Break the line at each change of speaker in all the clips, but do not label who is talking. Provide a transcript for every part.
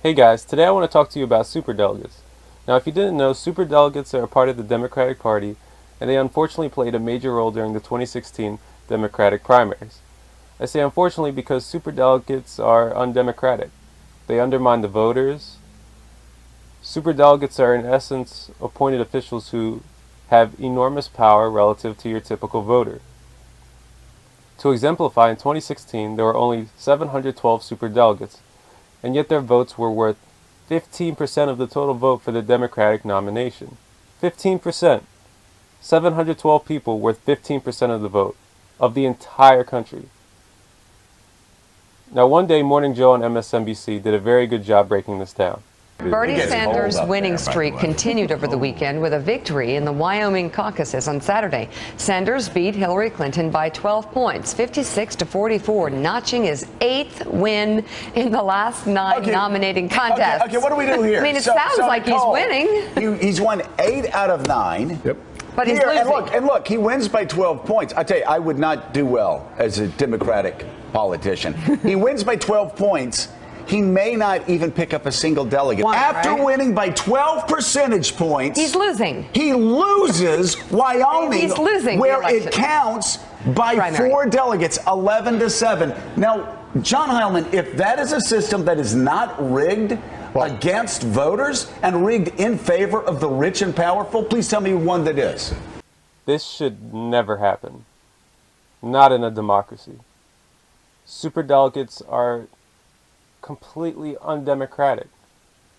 Hey guys, today I want to talk to you about superdelegates. Now, if you didn't know, superdelegates are a part of the Democratic Party, and they unfortunately played a major role during the 2016 Democratic primaries. I say unfortunately because superdelegates are undemocratic. They undermine the voters. Superdelegates are in essence appointed officials who have enormous power relative to your typical voter. To exemplify, in 2016 there were only 712 superdelegates, and yet their votes were worth 15% of the total vote for the Democratic nomination. 15%. 712 people worth 15% of the vote of the entire country. Now, one day, Morning Joe on MSNBC did a very good job breaking this down.
Bernie Sanders' winning streak continued over the weekend with a victory in the Wyoming caucuses on Saturday. Sanders beat Hillary Clinton by 12 points, 56-44, notching his 8th win in the last 9 nominating contests.
Okay, what do we do here?
I mean, it sounds like
Nicole,
he's winning.
He's won 8 out of 9.
Yep.
But he's losing.
And look, he wins by 12 points. I tell you, I would not do well as a Democratic politician. He wins by 12 points. He may not even pick up a single delegate. After winning by 12 percentage points,
He's losing.
He loses Wyoming,
He's losing
where it counts by 4 delegates, 11-7. Now, John Heilman, if that is a system that is not rigged against voters and rigged in favor of the rich and powerful, please tell me one that is.
This should never happen. Not in a democracy. Superdelegates are completely undemocratic.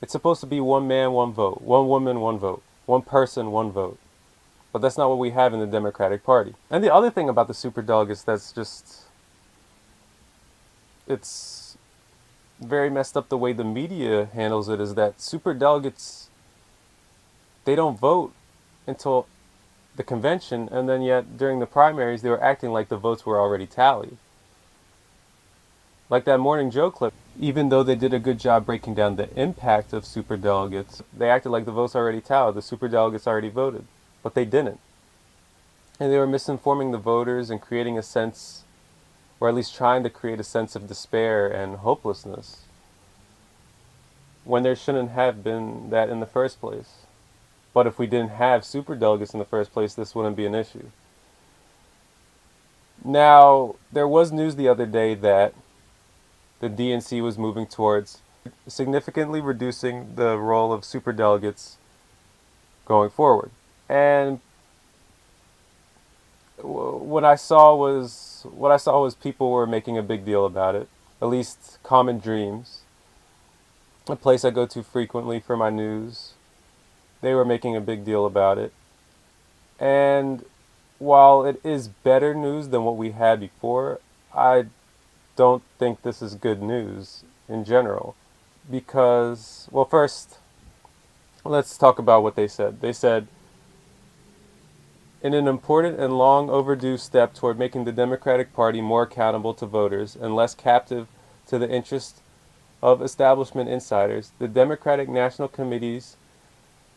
It's supposed to be one man, one vote, one woman, one vote, one person, one vote. But that's not what we have in the Democratic Party. And the other thing about the superdelegates that's just, it's very messed up the way the media handles it is that superdelegates, they don't vote until the convention, and then yet during the primaries they were acting like the votes were already tallied. Like that Morning Joe clip, even though they did a good job breaking down the impact of superdelegates, they acted like the votes already tallied, the superdelegates already voted, but they didn't. And they were misinforming the voters and creating a sense, or at least trying to create a sense of despair and hopelessness, when there shouldn't have been that in the first place. But if we didn't have superdelegates in the first place, this wouldn't be an issue. Now, there was news the other day that the DNC was moving towards significantly reducing the role of superdelegates going forward. And what I saw was people were making a big deal about it. At least Common Dreams, a place I go to frequently for my news, they were making a big deal about it. And while it is better news than what we had before, I don't think this is good news in general. Because, well, first, let's talk about what they said. They said, in an important and long overdue step toward making the Democratic Party more accountable to voters and less captive to the interests of establishment insiders, the Democratic National Committee's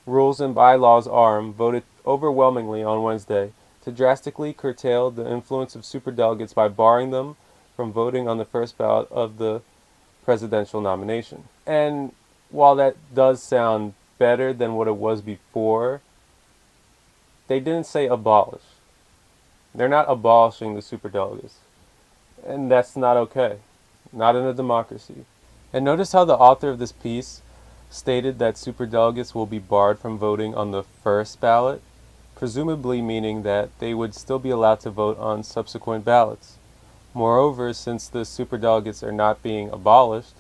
Rules and Bylaws arm voted overwhelmingly on Wednesday to drastically curtail the influence of superdelegates by barring them from voting on the first ballot of the presidential nomination. And while that does sound better than what it was before, they didn't say abolish. They're not abolishing the superdelegates. And that's not okay. Not in a democracy. And notice how the author of this piece stated that superdelegates will be barred from voting on the first ballot, presumably meaning that they would still be allowed to vote on subsequent ballots. Moreover, since the superdelegates are not being abolished,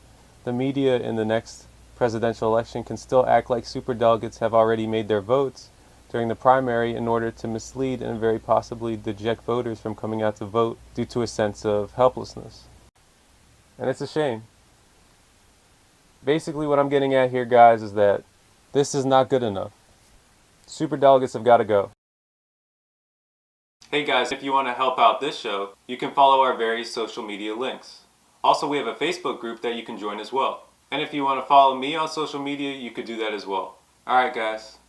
the media in the next presidential election can still act like superdelegates have already made their votes during the primary in order to mislead and very possibly deject voters from coming out to vote due to a sense of helplessness. And it's a shame. Basically what I'm getting at here, guys, is that this is not good enough. Superdelegates have got to go. Hey guys, if you want to help out this show, you can follow our various social media links. Also, we have a Facebook group that you can join as well. And if you want to follow me on social media, you could do that as well. Alright guys.